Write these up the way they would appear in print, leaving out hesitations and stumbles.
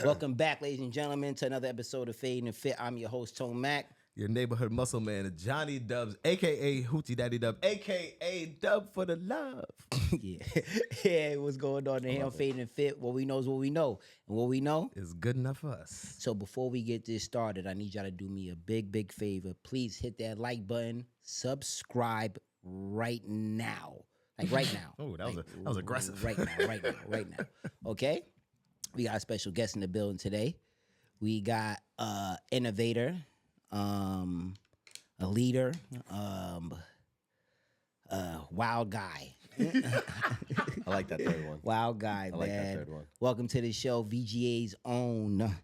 Welcome back, ladies and gentlemen, to another episode of Fade and Fit. I'm your host, Tone Mack. Your neighborhood muscle man, Jonny Dubs, a.k.a. Hootie Daddy Dub, a.k.a. Dub for the love. yeah, what's going on in here on Fade and Fit? What we know is what we know. And what we know is good enough for us. So before we get this started, I need y'all to do me a big favor. Please hit that like button, subscribe right now. Like right now. Oh, that was aggressive. Right now. Okay? We got a special guest in the building today. We got innovator, a leader, wild guy. I like that third one. Wild guy, man. I like that third one. Welcome to the show, VGA's own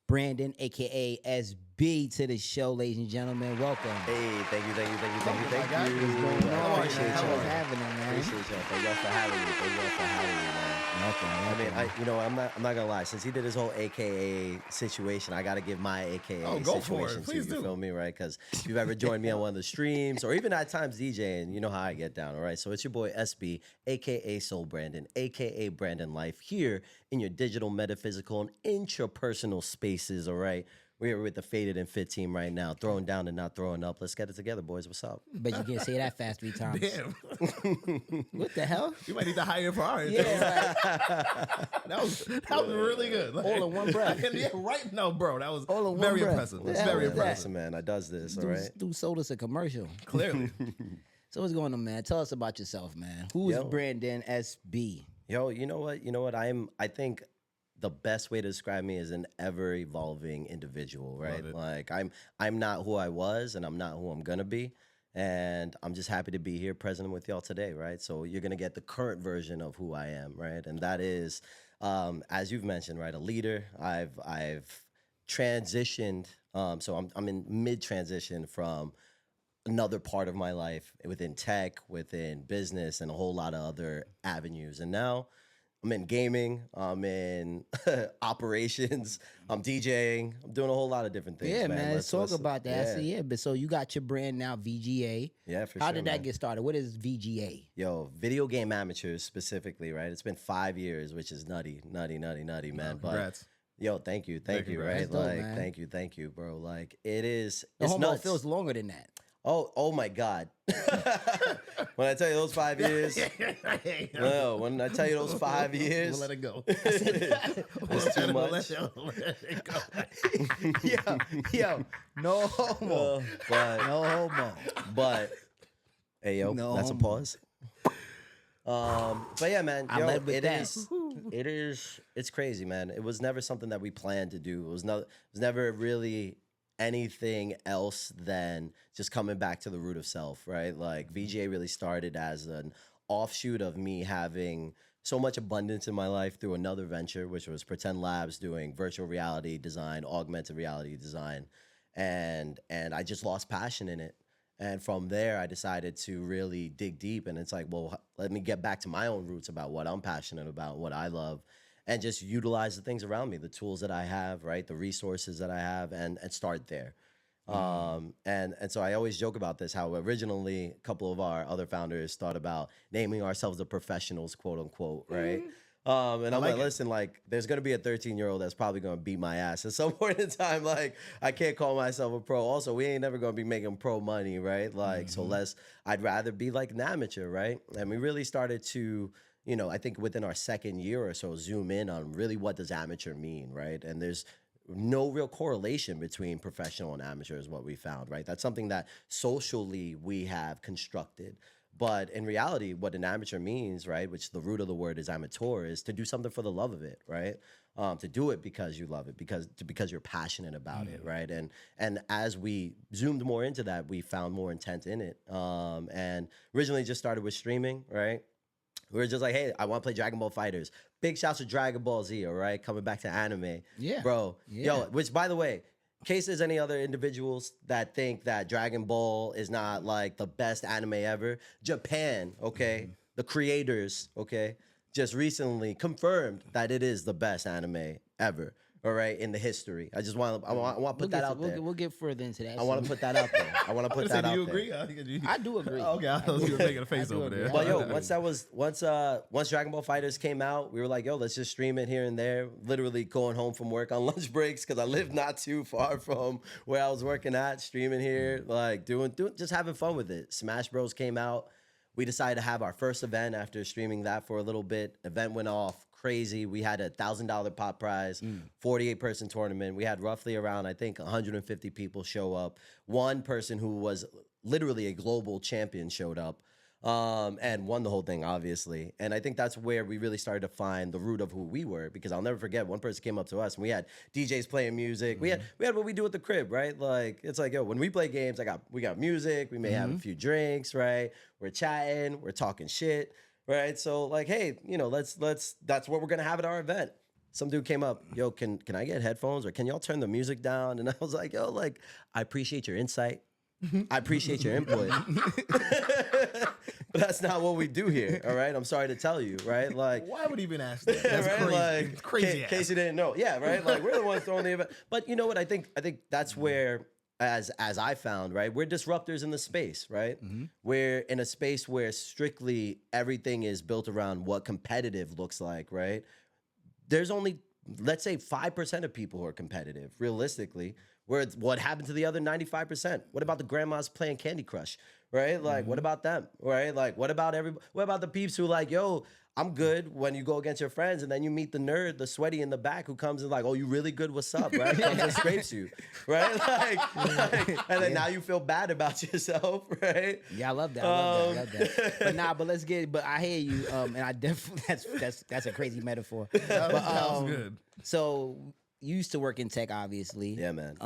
Brandon, a.k.a. SB, to the show, ladies and gentlemen. Welcome. Hey, thank you. What's going on? Appreciate y'all. What's happening, man? Appreciate y'all. Thank y'all for having me. Man. Nothing. I'm not gonna lie. Since he did his whole AKA situation, I gotta give my AKA go situation for it. Please too. You do. feel me, right? Because if you've ever joined me on one of the streams, or even at times DJing, you know how I get down. All right. So it's your boy SB, AKA Soul Brandon, AKA Brandon Life, here in your digital, metaphysical, and intrapersonal spaces. All right. We're with the Faded and Fit team right now, throwing down and not throwing up. Let's get it together, boys. What's up? But you can't say that fast 3 times. Damn. What the hell? You might need to hire for our Yeah, that was really good. Like, all in one breath. Yeah, right now, bro. That was All in one very breath. impressive. What It's the hell very was that? impressive. Listen, man, I does this, all right? Do sold us a commercial. Clearly. So what's going on, man? Tell us about yourself, man. Who is Yo. Brandon SB? Yo, you know what? I think the best way to describe me is an ever-evolving individual, right? Love it. Like I'm not who I was, and I'm not who I'm gonna be, and I'm just happy to be here present with y'all today, right? So you're gonna get the current version of who I am, right? And that is, as you've mentioned, right, a leader. I've transitioned, so I'm in mid-transition from another part of my life within tech, within business, and a whole lot of other avenues, and now I'm in gaming, I'm in operations, I'm DJing, I'm doing a whole lot of different things. Yeah, man. Let's talk about that. Yeah. So, yeah, but so you got your brand now, VGA. Yeah, for How sure. did that man. get started? What is VGA? Yo, video game amateurs specifically, right? It's been 5 years, which is nutty, man. Congrats. But yo, thank you, right? That's dope, Like, man. thank you, bro. Like, it is. The It's homo nuts. feels longer than that. Oh my God. When I tell you those 5 years, no, when I tell you those 5 years, We'll let it go. it's too much. Let it go. Yo, no homo. But No homo. But hey, yo, No that's a homo. pause. But yeah, man, I yo, led with it that. is, it's crazy, man. It was never something that we planned to do. It was never really anything else than just coming back to the root of self, right? Like VGA really started as an offshoot of me having so much abundance in my life through another venture, which was Pretend Labs, doing virtual reality design, augmented reality design, and I just lost passion in it. And from there, I decided to really dig deep. And it's like, well, let me get back to my own roots about what I'm passionate about, what I love, and just utilize the things around me, the tools that I have, right, the resources that I have, and start there. And so I always joke about this, how originally a couple of our other founders thought about naming ourselves the professionals, quote unquote, right? And I'm like, listen, like, there's gonna be a 13-year-old that's probably gonna beat my ass at some point in time. Like, I can't call myself a pro. Also, we ain't never gonna be making pro money, right? Like, so I'd rather be like an amateur, right? And we really started to, you know, I think within our second year or so, zoom in on really what does amateur mean, right? And there's no real correlation between professional and amateur is what we found, right? That's something that socially we have constructed. But in reality, what an amateur means, right, which the root of the word is amateur, is to do something for the love of it, right? To do it because you love it, because you're passionate about it, right? And as we zoomed more into that, we found more intent in it. And originally just started with streaming, right? We were just like, hey, I want to play Dragon Ball Fighters. Big shouts to Dragon Ball Z, all right? Coming back to anime. Yeah. Bro, Yeah. yo, which, by the way, in case there's any other individuals that think that Dragon Ball is not like the best anime ever, Japan, okay, the creators, okay, just recently confirmed that it is the best anime ever, all right, in the history. I just want to put that out there. We'll get further into that. I want to put that out there. I want to put that Do out you there. agree? I do agree. Okay, I thought you were making a face do over agree. there. But yo, once Dragon Ball Fighters came out, we were like, yo, let's just stream it here and there. Literally going home from work on lunch breaks because I live not too far from where I was working at, streaming here, like doing just having fun with it. Smash Bros came out. We decided to have our first event after streaming that for a little bit. Event went off crazy. We had a $1,000 pot prize, 48-person tournament. We had roughly around, I think, 150 people show up. One person who was literally a global champion showed up and won the whole thing, obviously. And I think that's where we really started to find the root of who we were, because I'll never forget, one person came up to us and we had DJs playing music. We had what we do at the crib, right? Like, it's like, yo, when we play games, we got music. We may have a few drinks, right? We're chatting, we're talking shit, right? So like, hey, you know, let's that's what we're gonna have at our event. Some dude came up, yo, can I get headphones, or can y'all turn the music down? And I was like, yo, like, I appreciate your insight. I appreciate your input. But that's not what we do here, all right? I'm sorry to tell you, right? Like, Why would he even ask that? That's right? crazy. Like, It's crazy. in case you didn't know. Yeah, right? Like, we're the ones throwing the event. But you know what? I think that's where, as I found, right? We're disruptors in the space, right? We're in a space where strictly everything is built around what competitive looks like, right? There's only, let's say, 5% of people who are competitive, realistically. What happened to the other 95%? What about the grandmas playing Candy Crush, right? Like, what about them, right? Like, what about the peeps who like, yo, I'm good when you go against your friends, and then you meet the nerd, the sweaty in the back, who comes and like, oh, you really good? What's up, right? Comes and scrapes you, right? And then now you feel bad about yourself, right? Yeah, I love that. I love that. But I hear you. And I definitely that's a crazy metaphor. That was good. So you used to work in tech, obviously. Yeah, man.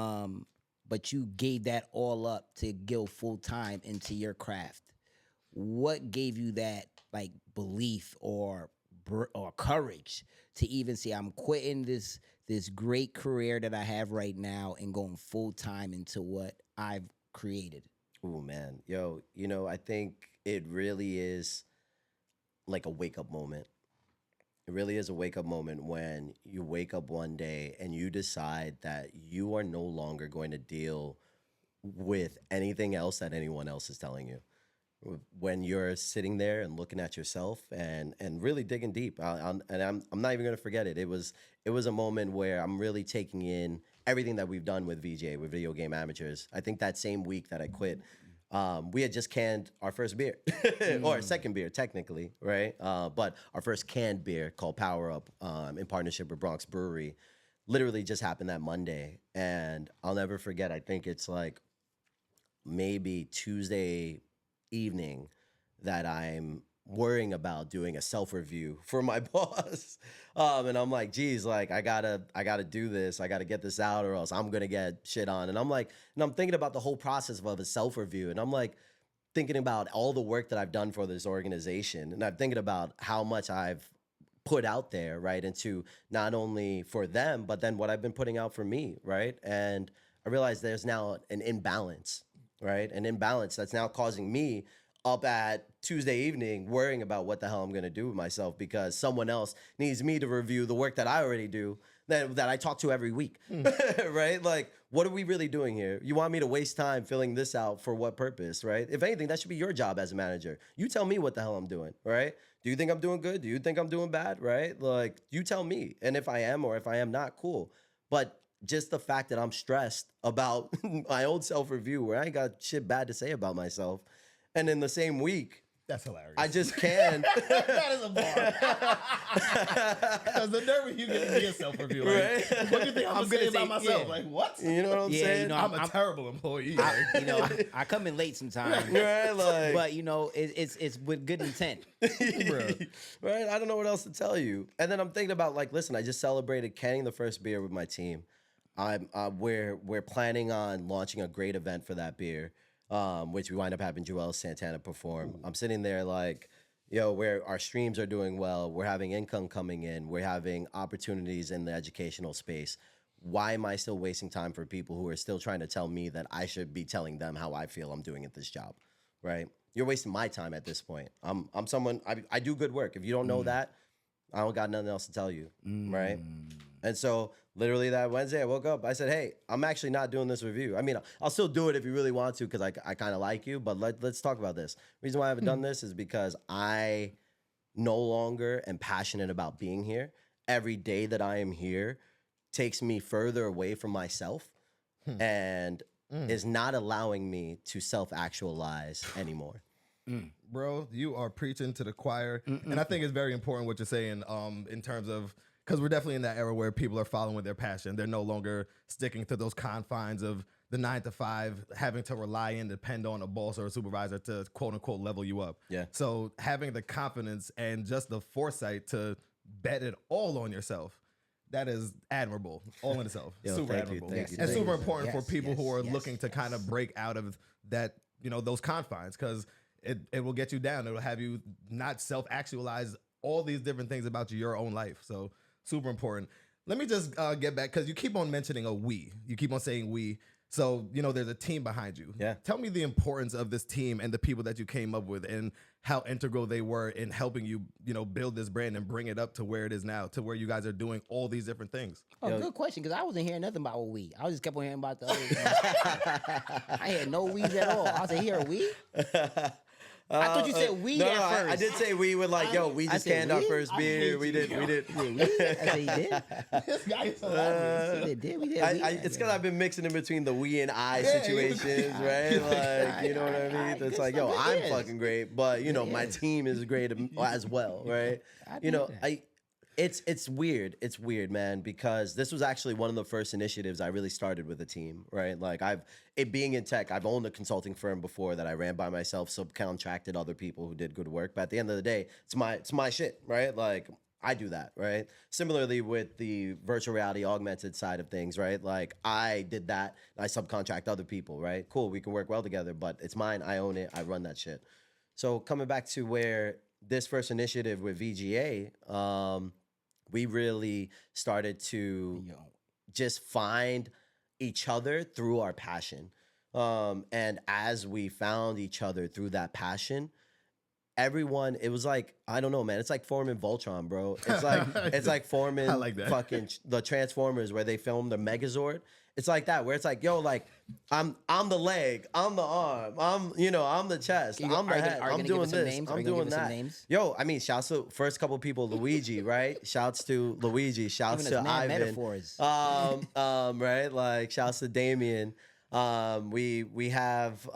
But you gave that all up to go full time into your craft. What gave you that like belief or courage to even say, I'm quitting this great career that I have right now and going full time into what I've created? Oh man, yo, you know, I think it really is like a wake up moment. It really is a wake up moment when you wake up one day and you decide that you are no longer going to deal with anything else that anyone else is telling you. When you're sitting there and looking at yourself and really digging deep, I'm not even gonna forget it. It was a moment where I'm really taking in everything that we've done with VGA, with Video Game Amateurs. I think that same week that I quit, we had just canned our first beer, or second beer technically, right? But our first canned beer called Power Up, in partnership with Bronx Brewery, literally just happened that Monday, and I'll never forget. I think it's like maybe Tuesday evening that I'm worrying about doing a self-review for my boss. And I'm like, geez, like I gotta do this. I gotta get this out or else I'm gonna get shit on. And I'm thinking about the whole process of a self-review. And I'm like thinking about all the work that I've done for this organization. And I'm thinking about how much I've put out there, right? Into not only for them, but then what I've been putting out for me, right? And I realized there's now an imbalance, right? An imbalance that's now causing me up at Tuesday evening worrying about what the hell I'm gonna do with myself because someone else needs me to review the work that I already do that I talk to every week, right? Like, what are we really doing here? You want me to waste time filling this out for what purpose, right? If anything, that should be your job as a manager. You tell me what the hell I'm doing, right? Do you think I'm doing good? Do you think I'm doing bad, right? Like, you tell me. And if I am or if I am not, cool. But just the fact that I'm stressed about my own self-review where I ain't got shit bad to say about myself. And in the same week, that's hilarious. I just can't. That is a bar. Because the nerve of you getting to be a self-review. Like, Right? what do you think I'm going to say about myself? yeah. Like, what? You know what I'm saying? You know, I'm a terrible employee. I come in late sometimes, Right? Like, but you know, it's with good intent. right? I don't know what else to tell you. And then I'm thinking about like, listen, I just celebrated canning the first beer with my team. We're planning on launching a great event for that beer, which we wind up having Juelz Santana perform. I'm sitting there like, yo, where our streams are doing well, we're having income coming in, we're having opportunities in the educational space. Why am I still wasting time for people who are still trying to tell me that I should be telling them how I feel I'm doing at this job, right? You're wasting my time at this point. I'm someone, I do good work. If you don't know that, I don't got nothing else to tell you, right? And so Literally that Wednesday, I woke up. I said, "Hey, I'm actually not doing this review. I mean, I'll still do it if you really want to, because I kind of like you. But let's talk about this. Reason why I haven't done this is because I no longer am passionate about being here. Every day that I am here takes me further away from myself, and is not allowing me to self-actualize anymore." Bro, you are preaching to the choir. And I think it's very important what you're saying in terms of, because we're definitely in that era where people are following their passion. They're no longer sticking to those confines of the 9 to 5, having to rely and depend on a boss or a supervisor to quote unquote level you up. Yeah. So having the confidence and just the foresight to bet it all on yourself, that is admirable all in itself. Yo, super thank you, admirable. thank you, And thank super you. important for people who are Yes, looking to kind of break out of that, those confines, because it will get you down. It will have you not self-actualize all these different things about your own life. So super important. Let me just get back, because you keep on mentioning a we. You keep on saying we. So, there's a team behind you. Yeah. Tell me the importance of this team and the people that you came up with, and how integral they were in helping you, build this brand and bring it up to where it is now, to where you guys are doing all these different things. Oh, good question, because I wasn't hearing nothing about we. I just kept on hearing about the other. I had no weeds at all. I said, here, we? I thought you said we at first. I did say we with we I just said canned our we? first beer. We did. Yeah, we? I said, he did. This guy is hilarious. He did. We did. It's because I've been mixing in between the we and I situations, right? Like, you know what I mean? It's like, yo, I'm fucking great, but my team is great as well, right? It's weird. It's weird, man, because this was actually one of the first initiatives I really started with a team, right? Like it being in tech, I've owned a consulting firm before that I ran by myself, subcontracted other people who did good work. But at the end of the day, it's my shit, right? Like I do that, right? Similarly with the virtual reality augmented side of things, right? Like I did that. I subcontract other people, right? Cool, we can work well together, but it's mine. I own it. I run that shit. So coming back to where this first initiative with VGA, we really started to just find each other through our passion. And as we found each other through that passion, everyone, it was like, I don't know, man. It's like forming Voltron, bro. It's like forming I like that. fucking the Transformers where they filmed the Megazord. It's like that, where it's like, yo, like I'm the leg, I'm the arm, I'm the chest, I'm the head, I'm doing this, I'm doing that. Yo, I mean, shouts to first couple people, Luigi, right? Shouts to Luigi, shouts to Ivan, metaphors. right? Like shouts to Damien. We have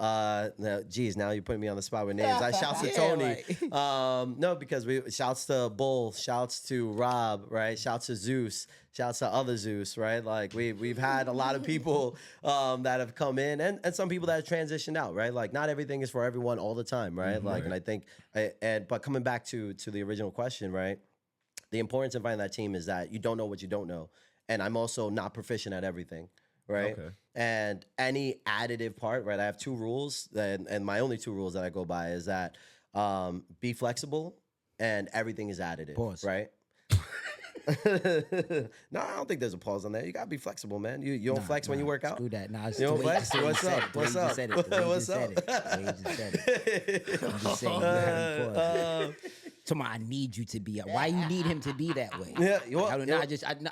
geez, now you're putting me on the spot with names. I shouts to Tony. No, because shouts to Bull, shouts to Rob, right? Shouts to Zeus, shouts to other Zeus, right? Like we've had a lot of people that have come in, and some people that have transitioned out, right? Like not everything is for everyone all the time, right? Like, and I think but coming back to the original question, right? The importance of finding that team is that you don't know what you don't know. And I'm also not proficient at everything. Right. Okay. And any additive part, right? I have 2 rules, and my only 2 rules that I go by is that be flexible and everything is additive. Pause. Right? No, I don't think there's a pause on that. You gotta be flexible, man. You don't flex when you work out. Screw that. Nah, it's You don't the way flex? you What's said up? it. What's The way you up? said it. The way you What's just said up? it. The way you just said it. I'm just saying. You gotta pause. Tomorrow, I need you to be. Why you need him to be that way? Yeah,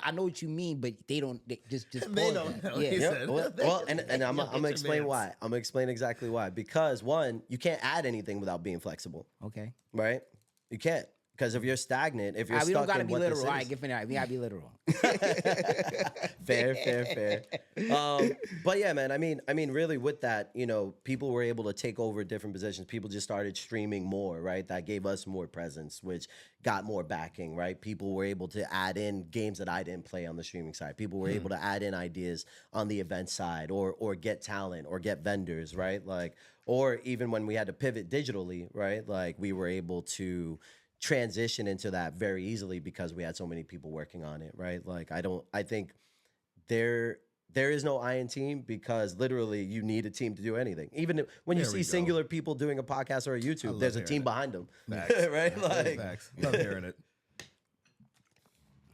I know what you mean, but they don't. Just They pause don't that. know. Yeah. He Yeah, said. well, and I'm gonna explain Advance. why. I'm gonna explain exactly why. Because one, you can't add anything without being flexible, Okay. right? You can't. Because if you're stagnant, if you're We stuck don't gotta in be what literal. this All right, is, get finished. We gotta be literal. fair. But yeah, man. I mean, really, with that, people were able to take over different positions. People just started streaming more, right? That gave us more presence, which got more backing, right? People were able to add in games that I didn't play on the streaming side. People were able to add in ideas on the event side, or get talent, or get vendors, right? Like, or even when we had to pivot digitally, right? Like, we were able to transition into that very easily because we had so many people working on it, right? Like I think there is no I in team, because literally you need a team to do anything. Even when you There we see go. singular people doing a podcast or a YouTube, there's a hearing team it. behind them, Facts. right? Like, Facts. Love hearing it.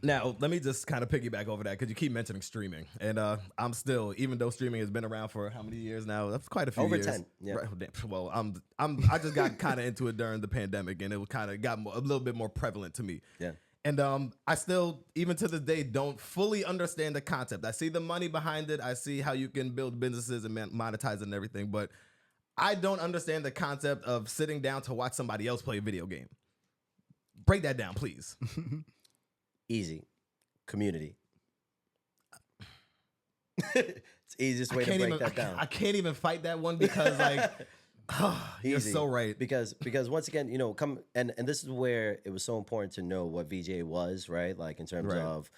Now, let me just kind of piggyback over that, because you keep mentioning streaming. And I'm still, even though streaming has been around for how many years now? That's quite a few Over years. 10, yeah. Right. Well, I just got kind of into it during the pandemic, and it kind of got a little bit more prevalent to me. Yeah. And I still, even to this day, don't fully understand the concept. I see the money behind it. I see how you can build businesses and monetize it and everything, but I don't understand the concept of sitting down to watch somebody else play a video game. Break that down, please. Easy. Community. It's the easiest way to break that down. I can't even fight that one because like you're so right. Because once again, you know, and this is where it was so important to know what VGA was, right? Like in terms Right. of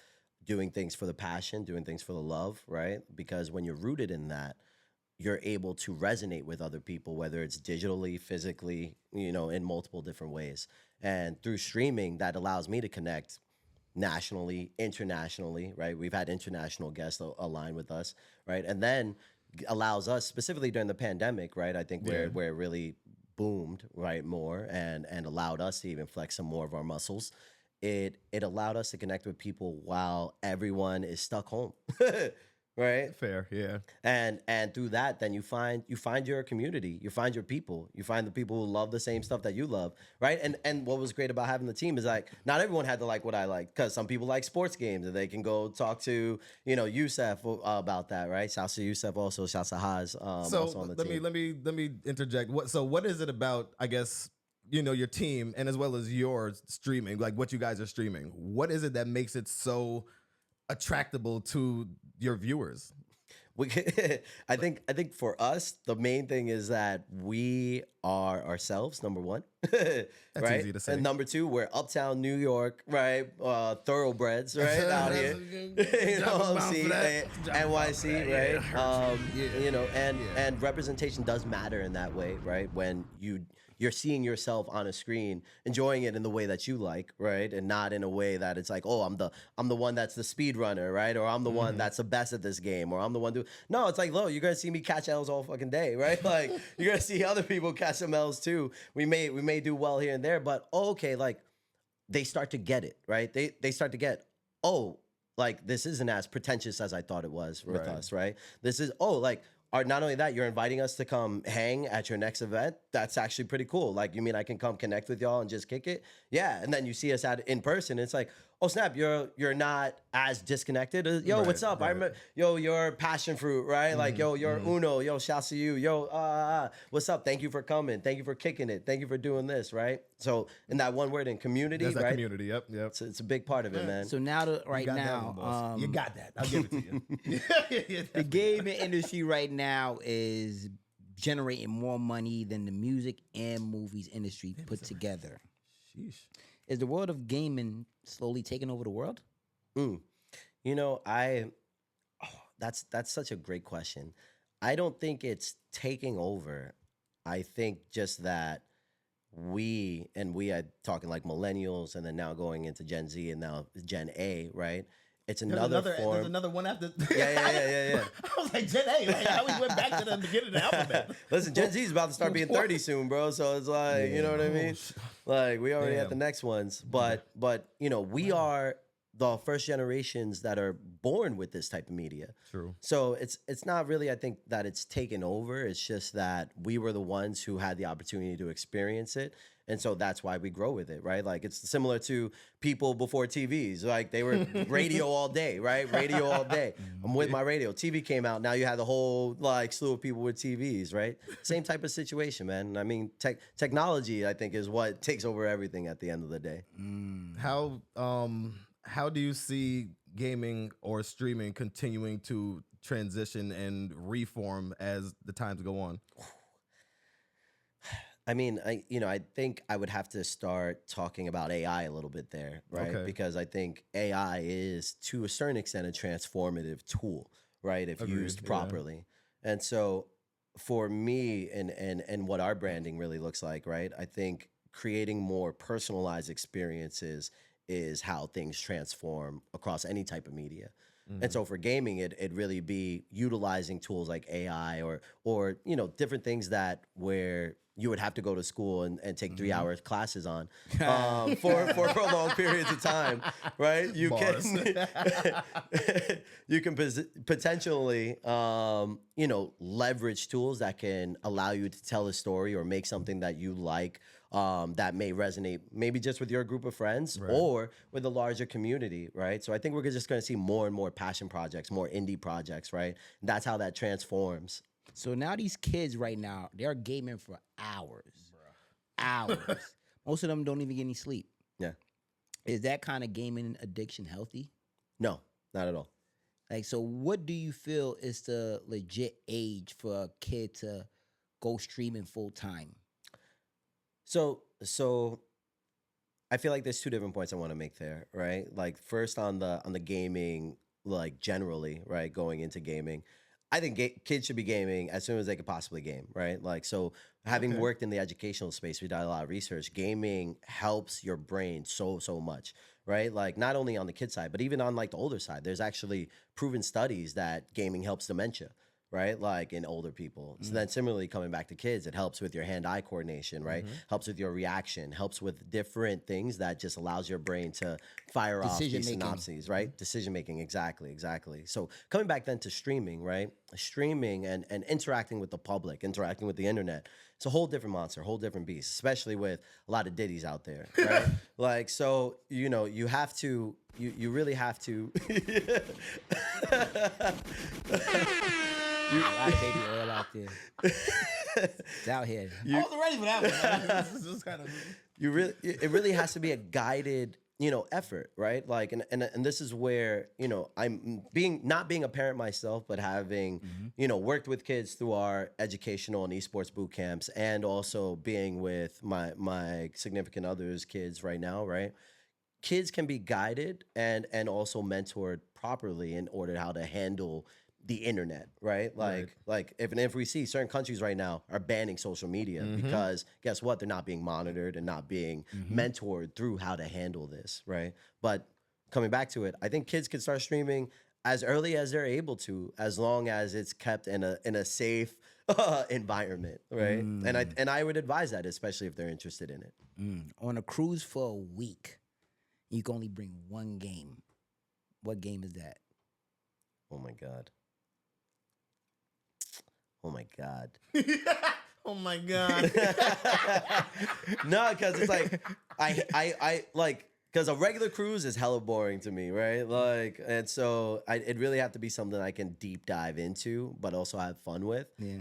doing things for the passion, doing things for the love, right? Because when you're rooted in that, you're able to resonate with other people, whether it's digitally, physically, you know, in multiple different ways. And through streaming, that allows me to connect nationally, internationally, right? We've had international guests align with us, right? And then allows us, specifically during the pandemic, right? I think where it really boomed, right, more and allowed us to even flex some more of our muscles. It allowed us to connect with people while everyone is stuck home. Right? Fair, yeah. And through that, then you find your community, you find your people, you find the people who love the same stuff that you love, right? And what was great about having the team is like not everyone had to like what I like, because some people like sports games and they can go talk to, you know, Youssef about that, right? Shouts to Youssef also, shouts to Haz also on the team. let me interject. What is it about, I guess, you know, your team and as well as your streaming, like what you guys are streaming? What is it that makes it so attractable to your viewers? I think for us, the main thing is that we are ourselves, number one. That's right? easy to say. And number two, we're uptown New York, right? Thoroughbreds, right? Out here. You know what I'm saying? NYC, right? You know, and representation does matter in that way, right? When you're seeing yourself on a screen, enjoying it in the way that you like, right? And not in a way that it's like, oh, I'm the one that's the speed runner, right? Or I'm the one that's the best at this game, or I'm the one no, it's like, you're gonna see me catch L's all fucking day, right? Like you're gonna see other people catch some L's too. We may do well here and there, but okay, like they start to get it, right? They start to get, oh, like this isn't as pretentious as I thought it was with us, right? This is, like, not only that, you're inviting us to come hang at your next event. That's actually pretty cool. Like, you mean I can come connect with y'all and just kick it? Yeah. And then you see us in person. It's like, oh snap, you're not as disconnected. Yo, what's up? I remember, you're passion fruit, right? Like, you're Uno. Yo, shouts to you. Yo, what's up? Thank you for coming. Thank you for kicking it. Thank you for doing this, right? So in that one word, in community, That's that right? community. Yep. It's a big part of it, man. So now, You got that. I'll give it to you. the gaming industry right now is generating more money than the music and movies industry put together. Sheesh. Is the world of gaming slowly taking over the world? You know, that's such a great question. I don't think it's taking over. I think just that we are talking like millennials and then now going into Gen Z and now Gen A, right? It's another form. There's another one after. Yeah. I was like, Gen A. Like, how we went back to the beginning of the alphabet. Listen, Gen Z is about to start being 30 soon, bro. So it's like, you know what I mean? Like, we already at the next ones. But you know, we are the first generations that are born with this type of media. True. So it's not really, I think, that it's taken over. It's just that we were the ones who had the opportunity to experience it. And so that's why we grow with it, right? Like, it's similar to people before TVs. Like, they were radio all day, right? Radio all day. I'm with my radio. TV came out. Now you have the whole, like, slew of people with TVs, right? Same type of situation, man. I mean, technology, I think, is what takes over everything at the end of the day. How do you see gaming or streaming continuing to transition and reform as the times go on? I mean, I think I would have to start talking about AI a little bit there, right? Okay. Because I think AI is, to a certain extent, a transformative tool, right? If Agreed, used yeah. properly. And so for me and what our branding really looks like, right? I think creating more personalized experiences is how things transform across any type of media. And so for gaming, it'd really be utilizing tools like AI or you know, different things that where you would have to go to school and take 3 hour classes on for prolonged periods of time, right? You can potentially you know, leverage tools that can allow you to tell a story or make something that you like that may resonate maybe just with your group of friends Right. or with a larger community, right? So I think we're just going to see more and more passion projects, more indie projects, right? That's how that transforms. So now these kids right now, they're gaming for hours. Hours. Most of them don't even get any sleep. Yeah. Is that kind of gaming addiction healthy? No, not at all. Like, so what do you feel is the legit age for a kid to go streaming full time? So I feel like there's two different points I want to make there, right? Like first on the gaming, like generally, right, going into gaming. I think kids should be gaming as soon as they could possibly game, right? Like, so having Okay. worked in the educational space, we did a lot of research. Gaming helps your brain so much, right? Like, not only on the kid side, but even on like the older side, there's actually proven studies that gaming helps dementia, right? Like in older people. So then similarly coming back to kids, it helps with your hand-eye coordination, right? Helps with your reaction, helps with different things that just allows your brain to fire off these Decision-making. synapses, right? Decision making, exactly. So coming back then to streaming, right? Streaming and interacting with the public, interacting with the internet. It's a whole different monster, a whole different beast, especially with a lot of ditties out there, right? Like, so, you know, you have to, you really have to. A lot of baby oil out there. It's out here. I wasn't ready for that one. Man. This is kind of. It really has to be a guided, you know, effort, right? Like, and this is where, you know, I'm not being a parent myself, but having, you know, worked with kids through our educational and esports boot camps, and also being with my significant other's kids right now, right? Kids can be guided and also mentored properly in order how to handle the internet, right? Like if we see certain countries right now are banning social media because guess what? They're not being monitored and not being mentored through how to handle this, right? But coming back to it, I think kids can start streaming as early as they're able to, as long as it's kept in a safe environment, right? And I would advise that, especially if they're interested in it. On a cruise for a week, you can only bring one game. What game is that? Oh my god. Oh my god. Oh my god. No, because it's like I like, because a regular cruise is hella boring to me, right? Like, and so it really have to be something I can deep dive into, but also have fun with. Yeah.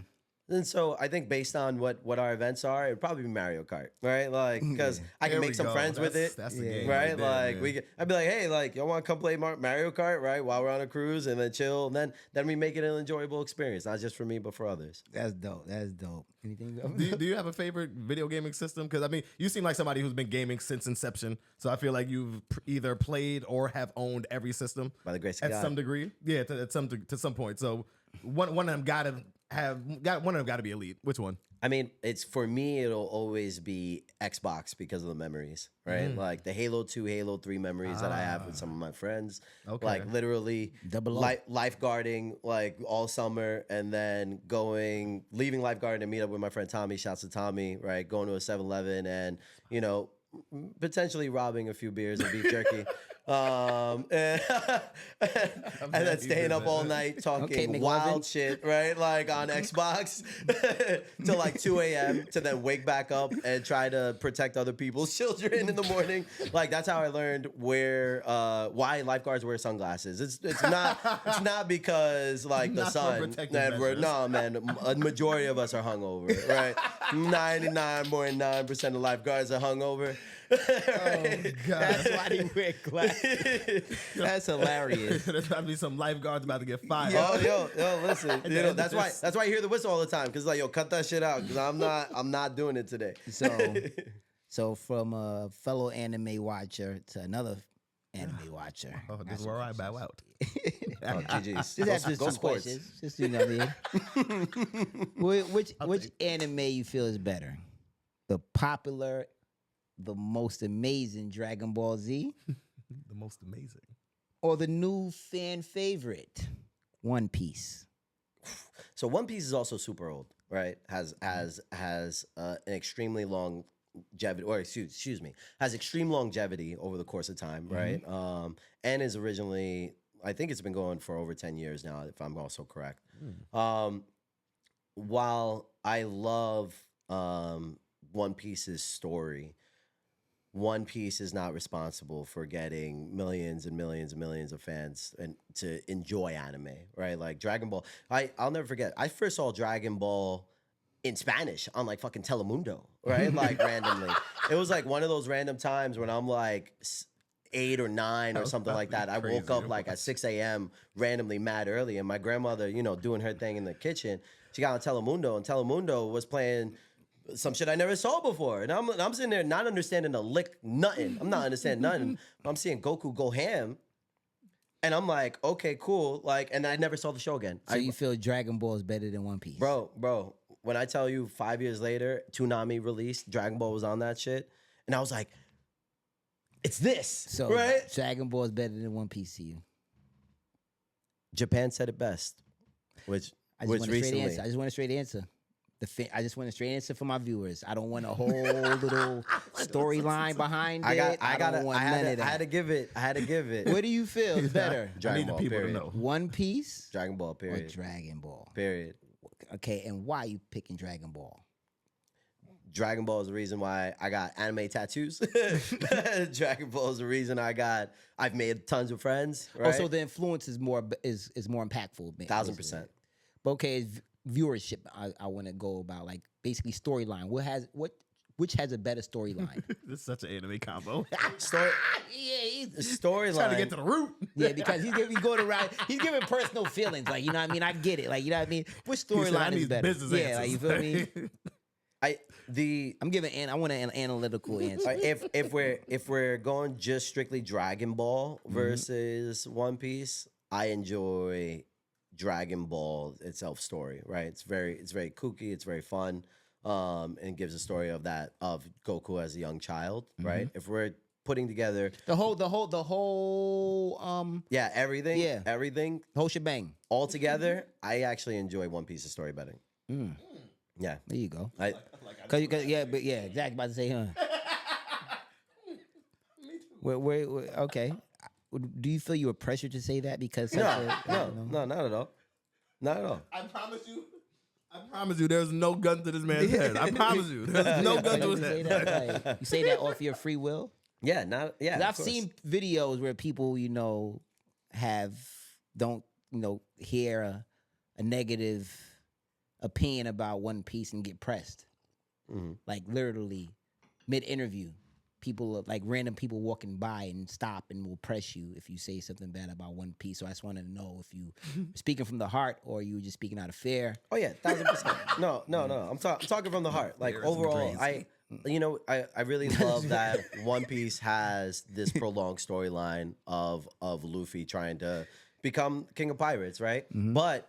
And so I think based on what our events are, it'd probably be Mario Kart, right? Like, because I can There make we some go. friends with it, That's the Yeah. game, right? there, Like man. I'd be like, hey, like y'all want to come play Mario Kart, right? While we're on a cruise, and then chill, and then we make it an enjoyable experience, not just for me but for others. That's dope. That's dope. Anything else? Do you have a favorite video gaming system? Because I mean, you seem like somebody who's been gaming since inception. So I feel like you've either played or have owned every system By the grace of at God. some degree. Yeah, to some point. So one of them got to be elite. Which one? I mean, it's for me, it'll always be Xbox because of the memories, right? Like the Halo 2, Halo 3 memories that I have with some of my friends. Okay. Like literally Double O. lifeguarding like all summer, and then leaving lifeguarding and meet up with my friend Tommy. Shouts to Tommy, right? Going to a 7-Eleven and, you know, potentially robbing a few beers and beef jerky. And then staying up all night talking McLovin. wild shit, right? Like on Xbox till like 2 a.m. to then wake back up and try to protect other people's children in the morning. Like that's how I learned why lifeguards wear sunglasses. It's not because like the Not for sun. protective That measures. no, man, a majority of us are hungover, right? 99.9% of lifeguards are hungover. Oh god. That's why they wear glasses. That's hilarious. There's got to be some lifeguards about to get fired. Yo, listen. You know, that's why you hear the whistle all the time. Cause like, yo, cut that shit out. Cause I'm not doing it today. So from a fellow anime watcher to another anime watcher. Oh, this is where I bow out. Oh, GG's. Just ask Go some sports. questions. Just you know what I mean. Which anime you feel is better? The popular, the most amazing Dragon Ball Z, The most amazing. or the new fan favorite, One Piece? So One Piece is also super old, right? Has an extremely long longevity, or excuse me, has extreme longevity over the course of time, right? And is originally, I think it's been going for over 10 years now, if I'm also correct. While I love One Piece's story, One Piece is not responsible for getting millions and millions and millions of fans and to enjoy anime, right? Like Dragon Ball. I'll never forget. I first saw Dragon Ball in Spanish on like fucking Telemundo, right? Like randomly. It was like one of those random times when I'm like 8 or 9 or something like that. I woke up like at 6 a.m. randomly mad early, and my grandmother, you know, doing her thing in the kitchen, she got on Telemundo, and Telemundo was playing some shit I never saw before. And I'm sitting there not understanding a lick, nothing. I'm not understanding nothing. I'm seeing Goku go ham. And I'm like, okay, cool. Like, and I never saw the show again. So you feel Dragon Ball is better than One Piece? Bro, when I tell you 5 years later, Toonami released, Dragon Ball was on that shit. And I was like, it's this, So right? Dragon Ball is better than One Piece to you? Japan said it best, which I just want a straight recently. answer. I just want a straight answer. I just want a straight answer for my viewers. I don't want a whole little storyline behind it. I don't want none of that. I had to give it. What do you feel is better? I Dragon need the Ball, people period. to know. One Piece Dragon Ball, or period. Dragon Ball? Period. Okay, and why are you picking Dragon Ball? Dragon Ball is the reason why I got anime tattoos. Dragon Ball is the reason I've made tons of friends. Right? Oh, so the influence is more impactful. 1000%. But okay, viewership. I want to go about like basically storyline. Which has a better storyline? This is such an anime combo. Story, Yeah, storyline. Trying to get to the root. yeah, because he's going around. He's giving personal feelings, like you know what I mean. I get it, like you know what I mean. Which He said, I storyline is need better? business Yeah, like you feel me. I'm giving. I want an analytical answer. if we're going just strictly Dragon Ball versus One Piece, I enjoy Dragon Ball itself story. Right, it's very kooky. It's very fun. And gives a story of Goku as a young child. Right. If we're putting together The whole everything whole shebang. all together, I actually enjoy One Piece's story better. Yeah. There you go. I Exactly. About to say, huh? Where, okay. Do you feel you were pressured to say that because no, not at all. Not at all. I promise you, there's no gun to this man's head. I promise you, there's no gun to his Say head. that? Like, you say that off your free will? Yeah, not yeah. 'Cause of I've course. seen videos where people, don't hear a negative opinion about One Piece and get pressed. Like literally mid-interview, people like random people walking by and stop and will press you if you say something bad about One Piece. So I just wanted to know if you were speaking from the heart or you were just speaking out of fear. Oh yeah, 1000%. No. I'm talking from the heart. Like overall, I really love that One Piece has this prolonged storyline of Luffy trying to become King of Pirates, right? But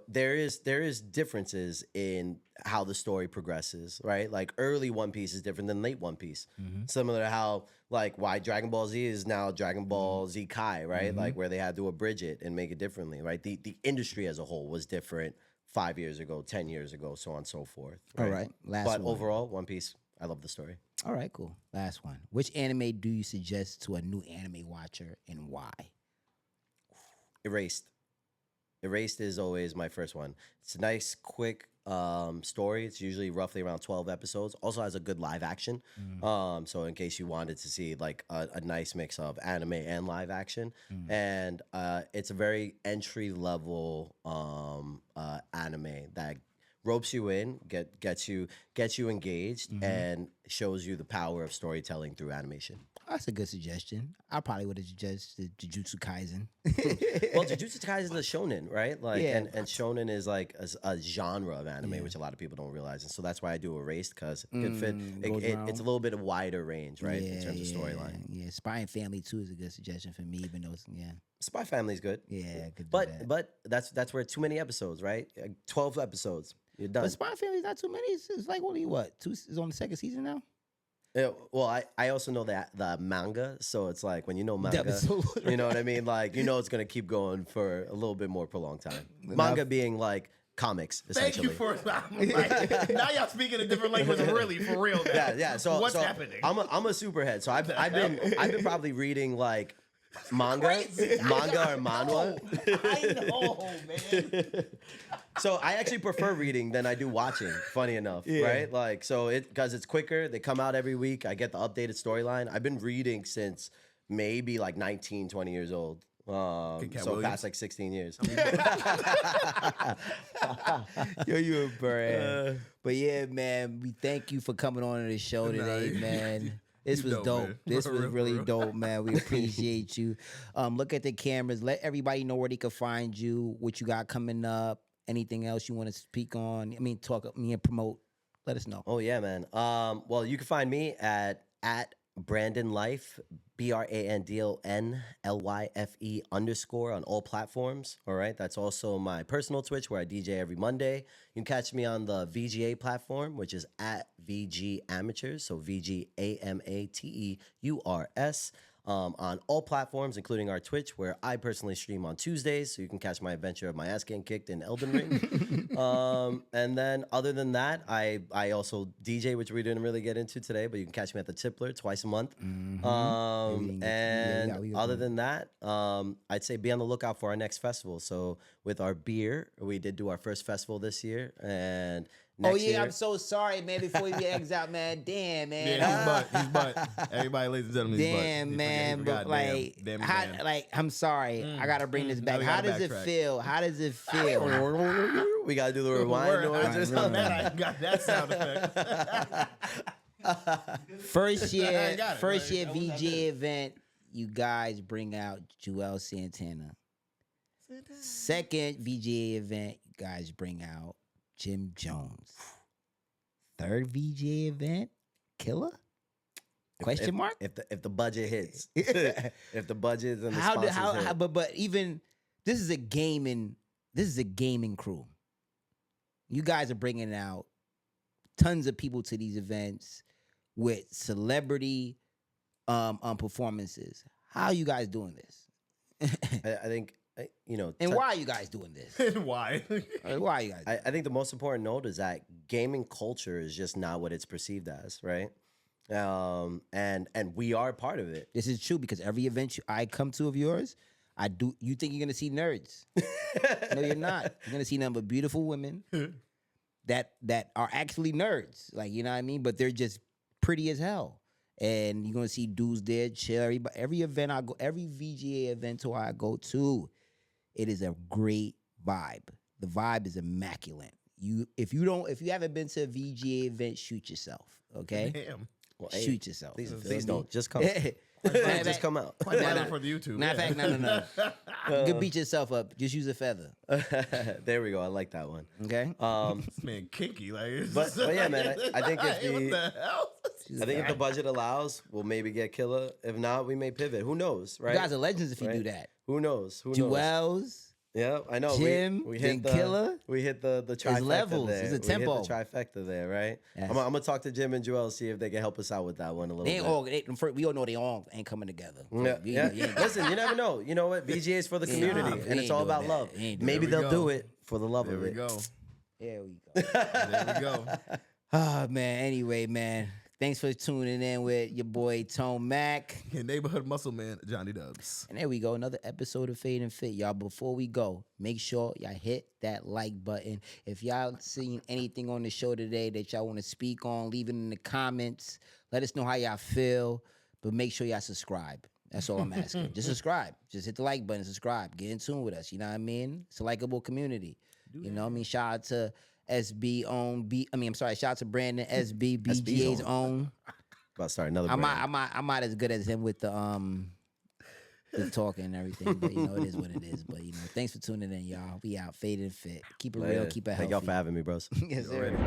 there is differences in how the story progresses, right? Like early One Piece is different than late One Piece. Similar to how like why Dragon Ball Z is now Dragon Ball Z Kai, right? Like where they had to abridge it and make it differently, right? The industry as a whole was different 5 years ago, 10 years ago, so on and so forth. All right, last But one. overall, One Piece, I love the story. All right, cool. Last one. Which anime do you suggest to a new anime watcher and why? Erased. Erased is always my first one. It's a nice, quick story. It's usually roughly around 12 episodes. Also has a good live action. So in case you wanted to see like a nice mix of anime and live action. And it's a very entry level anime that ropes you in, gets you engaged, and shows you the power of storytelling through animation. That's a good suggestion. I probably would have suggested Jujutsu Kaisen. Well, Jujutsu Kaisen is a shonen, right? Like, Yeah. and shonen is like a genre of anime, which a lot of people don't realize, and so that's why I do Erased because it fit. goes around. It's a little bit of wider range, right, in terms of storyline. Yeah, Spy and Family too is a good suggestion for me, even though it's Spy Family's good, I could do that. but that's where too many episodes, right? 12 episodes, you're done. But Spy and Family's not too many. It's like only what? It's on the second season now. Yeah, well, I also know that the manga, so it's like when you know manga, episode. you know what I mean? Like, it's going to keep going for a little bit more prolonged time. Manga being like comics, Thank essentially. you for now y'all speaking a different language, really, for real. Now. Yeah. So what's so happening? I'm a superhead. So I've been probably reading like Manga? Manga or manhwa? I know, man. So I actually prefer reading than I do watching, funny enough, right? Like, so because it's quicker, they come out every week. I get the updated storyline. I've been reading since maybe like 19, 20 years old. So Williams. past like 16 years. Yo, you a brand. But yeah, man, we thank you for coming on to the show today, man. This was dope. Man. This was really real. dope, man. We appreciate you. Look at the cameras. Let everybody know where they can find you, what you got coming up, anything else you want to speak on. I mean, promote. Let us know. Oh yeah, man. Well, you can find me at Brandon Life, BRANDONLYFE _ on all platforms. All right. That's also my personal Twitch where I DJ every Monday. You can catch me on the VGA platform, which is at VGAmateurs. So VGAmateurs. On all platforms, including our Twitch, where I personally stream on Tuesdays, so you can catch my adventure of my ass getting kicked in Elden Ring. And then other than that, I also DJ, which we didn't really get into today, but you can catch me at the Tippler twice a month. Other than that, I'd say be on the lookout for our next festival. So with our beer, we did do our first festival this year, and next year, I'm so sorry, man. Before we get eggs out, man. Damn, man. Yeah, he's butt. Everybody, ladies and gentlemen, he's butt. Damn, man. But like, I'm sorry. I gotta bring this back. How does it feel? How does it feel? we gotta do the rewind noise or something. I got that sound effect. First year That was VGA event, you guys bring out Juelz Santana. Second VGA event, you guys bring out Jim Jones. Third VGA event, Killer? Question mark? If the budget hits, if the budget and the sponsors hit. But even this is a gaming crew. You guys are bringing out tons of people to these events with celebrity performances. How are you guys doing this? I think and why are you guys doing this? And why? Why are you guys? I think the most important note is that gaming culture is just not what it's perceived as, right? And we are part of it. This is true because every event I come to of yours, you think you're gonna see nerds. No, you're not. You're gonna see nothing but beautiful women that are actually nerds. Like, you know what I mean? But they're just pretty as hell. And you're gonna see dudes there chill. Every event I go, every VGA event I go to, it is a great vibe. The vibe is immaculate. If you haven't been to a VGA event, shoot yourself. Okay? Damn. Well, shoot yourself. Please don't. Just come. Just Just come out. For the YouTube. Matter of fact, no. You can beat yourself up. Just use a feather. There we go. I like that one. Okay? This man kinky. Like, But yeah, man, I think if what the hell? if the budget allows, we'll maybe get Killer. If not, we may pivot. Who knows, right? You guys are legends if you do that. Who knows? Juelz. Yeah, I know. Jim, we then hit the Killer. We hit the trifecta levels. there. It's a We tempo. hit the trifecta there, right? Yes. I'm gonna talk to Jim and Joel, see if they can help us out with that one a little bit. We all know they all ain't coming together. Yeah. Listen, you never know. You know what? VGA is for the community, and it's all about love. Maybe they'll do it for the love of it. There There we go. we go. Oh, man. Anyway, man. Thanks for tuning in with your boy, Tone Mack. Your neighborhood muscle man, Jonny Dubs. And there we go. Another episode of Fade and Fit. Y'all, before we go, make sure y'all hit that like button. If y'all seen anything on the show today that y'all want to speak on, leave it in the comments. Let us know how y'all feel. But make sure y'all subscribe. That's all I'm asking. Just subscribe. Just hit the like button, subscribe. Get in tune with us. You know what I mean? It's a likable community. You know what I mean? Shout out to shout out to Brandon, SB, BGA's own. About to start another I'm brand. not as good as him with the talking and everything, but you know, it is what it is. But you know, thanks for tuning in, y'all. We out, Fade and Fit. Keep it real, keep it healthy. Thank y'all for having me, bros. Yes, sir.